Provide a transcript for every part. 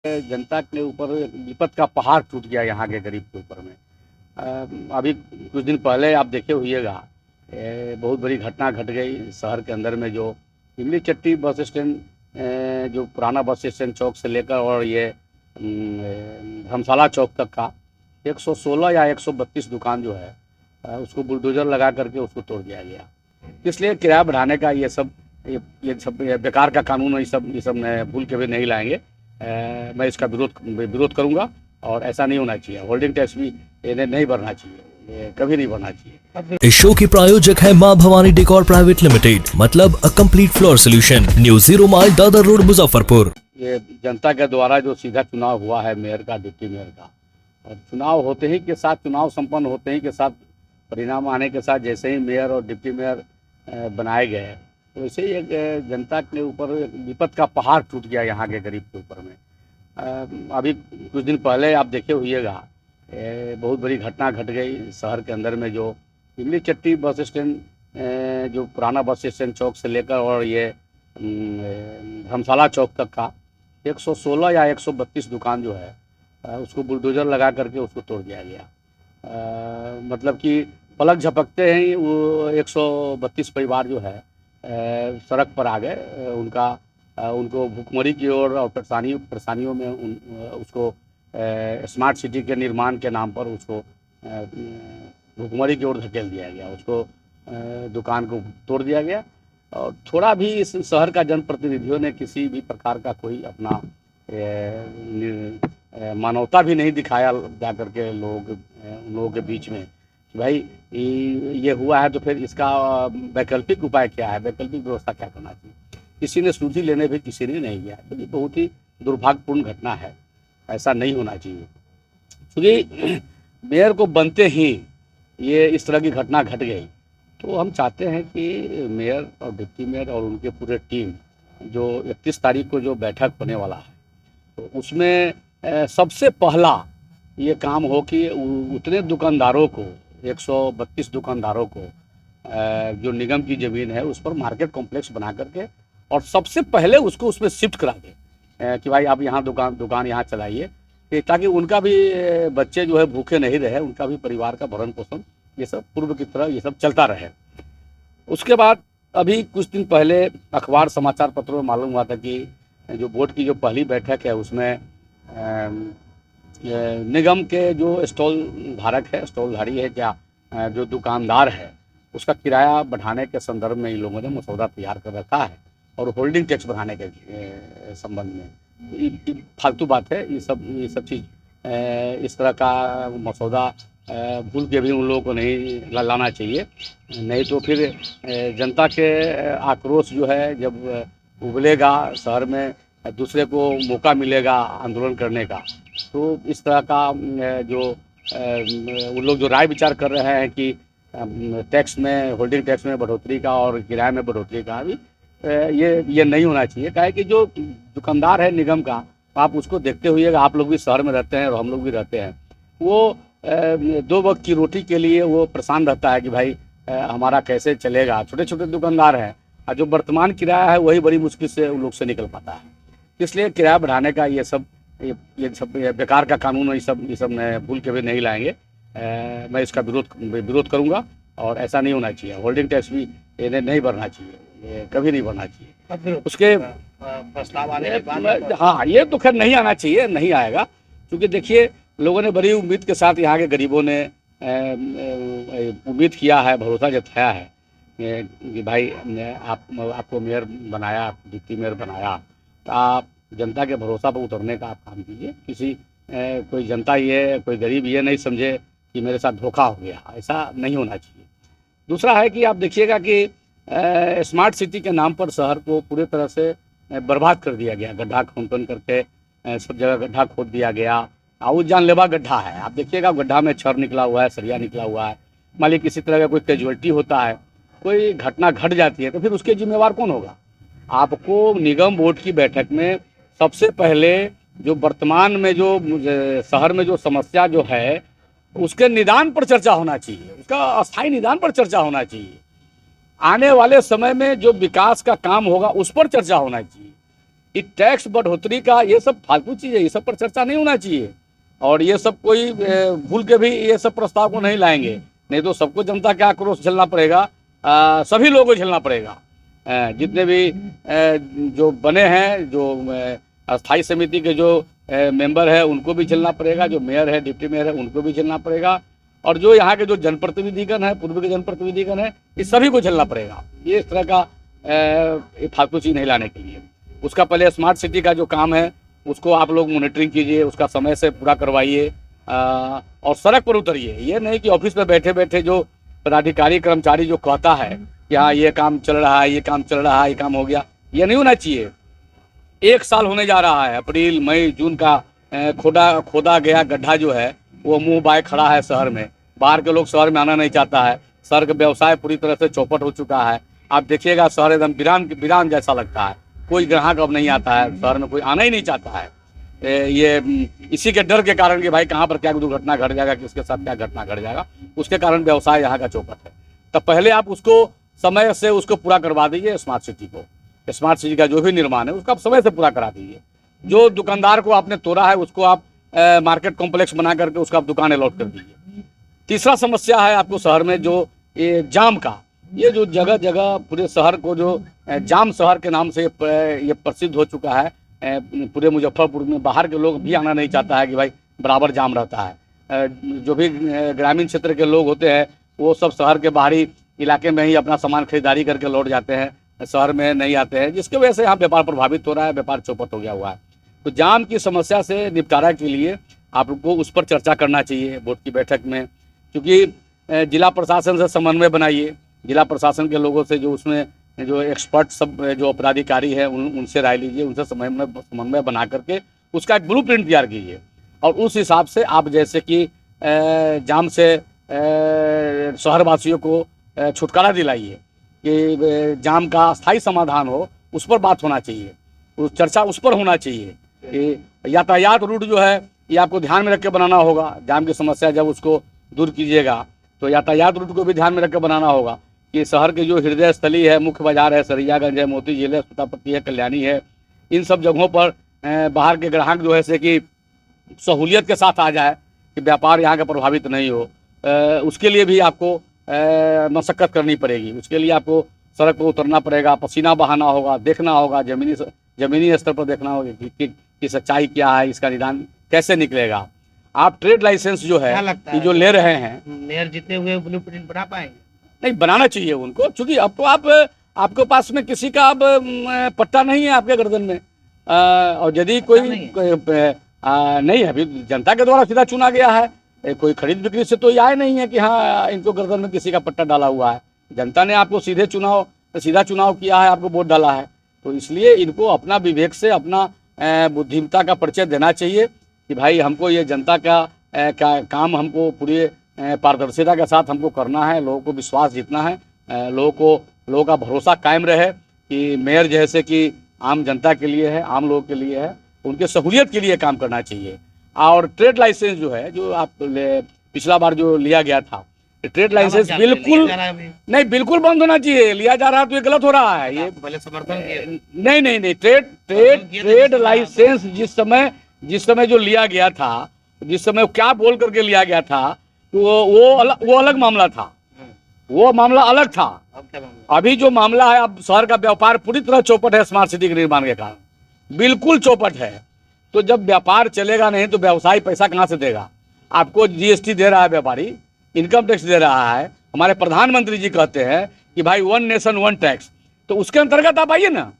जनता के ऊपर एक विपद का पहाड़ टूट गया यहाँ के गरीब के ऊपर में। अभी कुछ दिन पहले आप देखे होइएगा, बहुत बड़ी घटना घट गई शहर के अंदर में। जो इमली चट्टी बस स्टैंड, जो पुराना बस स्टैंड चौक से लेकर और ये धर्मशाला चौक तक का 116 या 132 दुकान जो है, उसको बुलडोजर लगा करके उसको तोड़ दिया गया। इसलिए किराया बढ़ाने का ये सब बेकार का कानून, ये सब भूल के भी नहीं लाएंगे। मैं इसका विरोध करूंगा और ऐसा नहीं होना चाहिए। होल्डिंग टैक्स भी इन्हें नहीं बढ़ना चाहिए, ये कभी नहीं बढ़ना चाहिए। इस शो की प्रायोजक है मां भवानी डेकोर प्राइवेट लिमिटेड, मतलब a complete floor solution, new 0 mile Dadar road Muzaffarpur. ये जनता के द्वारा जो सीधा चुनाव हुआ है मेयर का, डिप्टी मेयर का, और चुनाव होते ही के साथ, चुनाव संपन्न होते ही के साथ, परिणाम आने के साथ जैसे ही मेयर और डिप्टी मेयर बनाए गए, तो वैसे ही एक जनता के ऊपर एक विपद का पहाड़ टूट गया यहाँ के गरीब के ऊपर में। अभी कुछ दिन पहले आप देखे होइएगा, बहुत बड़ी घटना घट गई शहर के अंदर में। जो इमली चट्टी बस स्टैंड, जो पुराना बस स्टैंड चौक से लेकर और ये धर्मशाला चौक तक का 116 या 132 दुकान जो है, उसको बुलडोजर लगा करके उसको तोड़ दिया गया। मतलब कि पलक झपकते ही वो 132 परिवार जो है सड़क पर आ गए। उनको भुखमरी की ओर और परेशानियों में उसको स्मार्ट सिटी के निर्माण के नाम पर उसको भुखमरी की ओर धकेल दिया गया। उसको दुकान को तोड़ दिया गया और थोड़ा भी इस शहर का जनप्रतिनिधियों ने किसी भी प्रकार का कोई अपना मानवता भी नहीं दिखाया जा करके उन लोगों के बीच में कि भाई ये हुआ है तो फिर इसका वैकल्पिक उपाय क्या है, वैकल्पिक व्यवस्था क्या करना चाहिए। किसी ने सुधि लेने भी किसी ने नहीं किया। तो ये बहुत ही दुर्भाग्यपूर्ण घटना है, ऐसा नहीं होना चाहिए। क्योंकि मेयर को बनते ही ये इस तरह की घटना घट गई, तो हम चाहते हैं कि मेयर और डिप्टी मेयर और उनके पूरे टीम, जो 31 तारीख को जो बैठक होने वाला है, तो उसमें सबसे पहला ये काम हो कि उतने दुकानदारों को, 132 दुकानदारों को, जो निगम की ज़मीन है उस पर मार्केट कॉम्प्लेक्स बना करके और सबसे पहले उसको उसमें शिफ्ट करा दें कि भाई आप यहाँ दुकान यहाँ चलाइए, ताकि उनका भी बच्चे जो है भूखे नहीं रहे, उनका भी परिवार का भरण पोषण ये सब पूर्व की तरह ये सब चलता रहे। उसके बाद अभी कुछ दिन पहले अखबार समाचार पत्रों में मालूम हुआ था कि जो बोर्ड की जो पहली बैठक है उसमें निगम के जो स्टॉल धारक है, स्टॉलधारी है, क्या जो दुकानदार है, उसका किराया बढ़ाने के संदर्भ में इन लोगों ने मसौदा तैयार कर रखा है और होल्डिंग टैक्स बढ़ाने के संबंध में। ये फालतू बात है। ये सब चीज़ इस तरह का मसौदा भूल के भी उन लोगों को नहीं लाना चाहिए, नहीं तो फिर जनता के आक्रोश जो है जब उबलेगा शहर में, दूसरे को मौका मिलेगा आंदोलन करने का, तो इस तरह का जो उन लोग जो राय विचार कर रहे हैं कि टैक्स में, होल्डिंग टैक्स में बढ़ोतरी का और किराए में बढ़ोतरी का भी, ये नहीं होना चाहिए। क्या है कि जो दुकानदार है निगम का, आप उसको देखते हुइएगा, आप लोग भी शहर में रहते हैं और हम लोग भी रहते हैं, वो 2 वक्त की रोटी के लिए वो परेशान रहता है कि भाई हमारा कैसे चलेगा। छोटे छोटे दुकानदार हैं और जो वर्तमान किराया है वही बड़ी मुश्किल से उन लोग से निकल पाता है। इसलिए किराया बढ़ाने का ये सब बेकार का कानून, ये सब भूल के भी नहीं लाएंगे। मैं इसका विरोध करूंगा और ऐसा नहीं होना चाहिए। होल्डिंग टैक्स भी इन्हें नहीं बढ़ना चाहिए, ये कभी नहीं बढ़ना चाहिए। उसके प्रस्ताव आने के बाद, हाँ, ये तो खैर नहीं आना चाहिए, नहीं आएगा। क्योंकि देखिए, लोगों ने बड़ी उम्मीद के साथ, यहाँ के गरीबों ने उम्मीद किया है, भरोसा जताया है कि भाई आपको मेयर बनाया, डिप्टी मेयर बनाया, तो आप जनता के भरोसा पर उतरने का आप काम कीजिए। किसी कोई जनता ये, कोई गरीब ये नहीं समझे कि मेरे साथ धोखा हो गया, ऐसा नहीं होना चाहिए। दूसरा है कि आप देखिएगा कि स्मार्ट सिटी के नाम पर शहर को पूरे तरह से बर्बाद कर दिया गया। गड्ढा खोन करके सब जगह गड्ढा खोद दिया गया और वो जानलेवा गड्ढा है। आप देखिएगा गड्ढा में छड़ निकला हुआ है, सरिया निकला हुआ है। मान लीजिए किसी तरह का कोई कैजुअल्टी होता है, कोई घटना घट जाती है, तो फिर उसके जिम्मेवार कौन होगा? आपको निगम बोर्ड की बैठक में सबसे पहले जो वर्तमान में जो शहर में जो समस्या जो है उसके निदान पर चर्चा होना चाहिए, उसका अस्थायी निदान पर चर्चा होना चाहिए। आने वाले समय में जो विकास का काम होगा उस पर चर्चा होना चाहिए। ये टैक्स बढ़ोतरी का ये सब फालतू चीज़ है, ये सब पर चर्चा नहीं होना चाहिए। और ये सब कोई भूल के भी ये सब प्रस्ताव को नहीं लाएंगे, नहीं तो सबको जनता का आक्रोश झेलना पड़ेगा, सभी लोगों को झेलना पड़ेगा। जितने भी जो बने हैं, जो स्थायी समिति के जो मेंबर है उनको भी झेलना पड़ेगा, जो मेयर है, डिप्टी मेयर है उनको भी झेलना पड़ेगा, और जो यहाँ के जो जनप्रतिनिधिगण है, पूर्व के जनप्रतिनिधिगण है, इस सभी को झेलना पड़ेगा। ये इस तरह का फालतू चीज़ नहीं लाने के लिए। उसका पहले स्मार्ट सिटी का जो काम है उसको आप लोग मॉनिटरिंग कीजिए, उसका समय से पूरा करवाइए, और सड़क पर उतरिए। ये नहीं कि ऑफिस में बैठे बैठे जो पदाधिकारी कर्मचारी जो कहता है कि हाँ ये काम चल रहा है, ये काम चल रहा है, ये काम हो गया, ये नहीं होना चाहिए। 1 साल होने जा रहा है, अप्रैल मई जून का खोदा गया गड्ढा जो है वो मुंह बाय खड़ा है शहर में। बाहर के लोग शहर में आना नहीं चाहता है, शहर का व्यवसाय पूरी तरह से चौपट हो चुका है। आप देखिएगा शहर एकदम वीरान जैसा लगता है, कोई ग्राहक अब नहीं आता है शहर में, कोई आना ही नहीं चाहता है। ये इसी के डर के कारण कि भाई कहाँ पर क्या दुर्घटना घट जाएगा, किसके साथ क्या घटना घट जाएगा, उसके कारण व्यवसाय यहाँ का चौपट है। तब पहले आप उसको समय से उसको पूरा करवा दीजिए। स्मार्ट सिटी को, स्मार्ट सिटी का जो भी निर्माण है उसको आप समय से पूरा करा दीजिए। जो दुकानदार को आपने तोड़ा है उसको आप मार्केट कॉम्प्लेक्स बना करके उसका आप दुकान अलॉट कर दीजिए। तीसरा समस्या है आपको शहर में जो ये जाम का, ये जो जगह जगह पूरे शहर को जो जाम शहर के नाम से ये प्रसिद्ध हो चुका है। पूरे मुजफ्फरपुर में बाहर के लोग भी आना नहीं चाहता है कि भाई बराबर जाम रहता है। जो भी ग्रामीण क्षेत्र के लोग होते हैं वो सब शहर के बाहरी इलाके में ही अपना सामान खरीदारी करके लौट जाते हैं, शहर में नहीं आते हैं, जिसकी वजह से यहाँ व्यापार प्रभावित हो रहा है, व्यापार चौपट हो गया हुआ है। तो जाम की समस्या से निपटारा के लिए आपको उस पर चर्चा करना चाहिए बोर्ड की बैठक में, क्योंकि जिला प्रशासन से समन्वय बनाइए, जिला प्रशासन के लोगों से जो उसमें जो एक्सपर्ट सब जो अपराधिकारी है उनसे राय लीजिए, उनसे समन्वय बना करके उसका एक ब्लूप्रिंट तैयार कीजिए, और उस हिसाब से आप जैसे कि जाम से शहरवासियों को छुटकारा दिलाइए कि जाम का स्थायी समाधान हो, उस पर बात होना चाहिए, उस चर्चा उस पर होना चाहिए कि यातायात रूट जो है ये आपको ध्यान में रख के बनाना होगा। जाम की समस्या जब उसको दूर कीजिएगा तो यातायात रूट को भी ध्यान में रख के बनाना होगा कि शहर के जो हृदय स्थली है, मुख्य बाजार है, सरियागंज है, मोती झील है, सुतापट्टी है, कल्याणी है, इन सब जगहों पर बाहर के ग्राहक जो है से कि सहूलियत के साथ आ जाए कि व्यापार यहाँ का प्रभावित नहीं हो। उसके लिए भी आपको मशक्क़त करनी पड़ेगी, उसके लिए आपको सड़क पर उतरना पड़ेगा, पसीना बहाना होगा, देखना होगा, ज़मीनी स्तर पर देखना होगा कि सच्चाई क्या है, इसका निदान कैसे निकलेगा। आप ट्रेड लाइसेंस जो है ये जो ले रहे हैं, मेयर जितने हुए ब्लूप्रिंट बना पाएंगे? नहीं, बनाना चाहिए उनको, क्योंकि अब तो आपके पास में किसी का अब पट्टा नहीं है आपके गर्दन में, और यदि कोई नहीं है, अभी जनता के द्वारा सीधा चुना गया है, कोई खरीद बिक्री से तो ये आए नहीं है कि हाँ इनको गर्दन में किसी का पट्टा डाला हुआ है। जनता ने आपको सीधा चुनाव किया है, आपको वोट डाला है, तो इसलिए इनको अपना विवेक से, अपना बुद्धिमत्ता का परिचय देना चाहिए कि भाई हमको ये जनता का काम हमको पूरी पारदर्शिता के साथ हमको करना है, लोगों को विश्वास जीतना है, लोगों का भरोसा कायम रहे कि मेयर जैसे कि आम जनता के लिए है, आम लोगों के लिए है, उनके सहूलियत के लिए काम करना चाहिए। और ट्रेड लाइसेंस जो है, जो आप पिछला बार जो लिया गया था, ट्रेड लाइसेंस बिल्कुल बंद होना चाहिए। लिया जा रहा है तो ये गलत हो रहा है। ये पहले समर्थन नहीं, ट्रेड लाइसेंस जिस समय जो लिया गया था, जिस समय क्या बोल करके लिया गया था, तो वो अलग मामला था, वो मामला अलग था। अभी जो मामला है, अब शहर का व्यापार पूरी तरह चौपट है स्मार्ट सिटी के निर्माण के कारण, बिल्कुल चौपट है। तो जब व्यापार चलेगा नहीं तो व्यवसायी पैसा कहाँ से देगा? आपको जीएसटी दे रहा है व्यापारी, इनकम टैक्स दे रहा है, हमारे प्रधानमंत्री जी कहते हैं कि भाई 1 नेशन 1 टैक्स, तो उसके अंतर्गत आप आइए ना।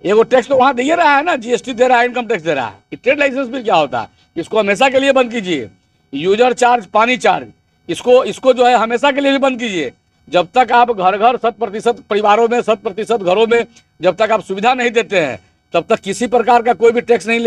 एगो टैक्स तो वहाँ दे रहा है ना, जीएसटी दे रहा है, इनकम टैक्स दे रहा है। ट्रेड लाइसेंस बिल क्या होता है? इसको हमेशा के लिए बंद कीजिए। यूजर चार्ज, पानी चार्ज, इसको जो है हमेशा के लिए भी बंद कीजिए। जब तक आप घर 100% परिवारों में, 100% घरों में जब तक आप सुविधा नहीं देते हैं, तब तक किसी प्रकार का कोई भी टैक्स नहीं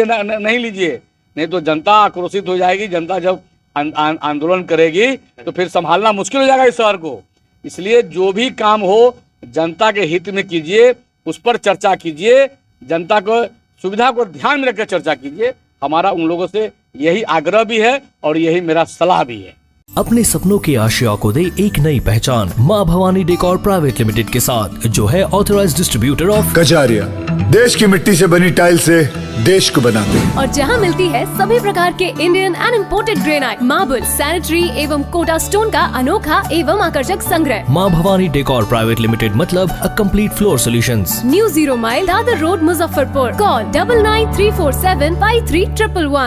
लीजिए, नहीं तो जनता आक्रोशित हो जाएगी। जनता जब आंदोलन करेगी तो फिर संभालना मुश्किल हो जाएगा इस शहर को। इसलिए जो भी काम हो जनता के हित में कीजिए, उस पर चर्चा कीजिए, जनता को सुविधा को ध्यान में रखकर चर्चा कीजिए। हमारा उन लोगों से यही आग्रह भी है और यही मेरा सलाह भी है। अपने सपनों की आशिया को दे एक नई पहचान माँ भवानी डेकोर प्राइवेट लिमिटेड के साथ, जो है ऑथराइज्ड डिस्ट्रीब्यूटर ऑफ कजारिया। देश की मिट्टी से बनी टाइल से देश को बनाते हैं। और जहां मिलती है सभी प्रकार के Indian and imported granite, marble, sanitary एवं कोटा स्टोन का अनोखा एवं आकर्षक संग्रह। माँ भवानी डेकोर प्राइवेट लिमिटेड मतलब a complete floor solutions. New 0 mile Dadar road, Muzaffarpur. Call 9934753111।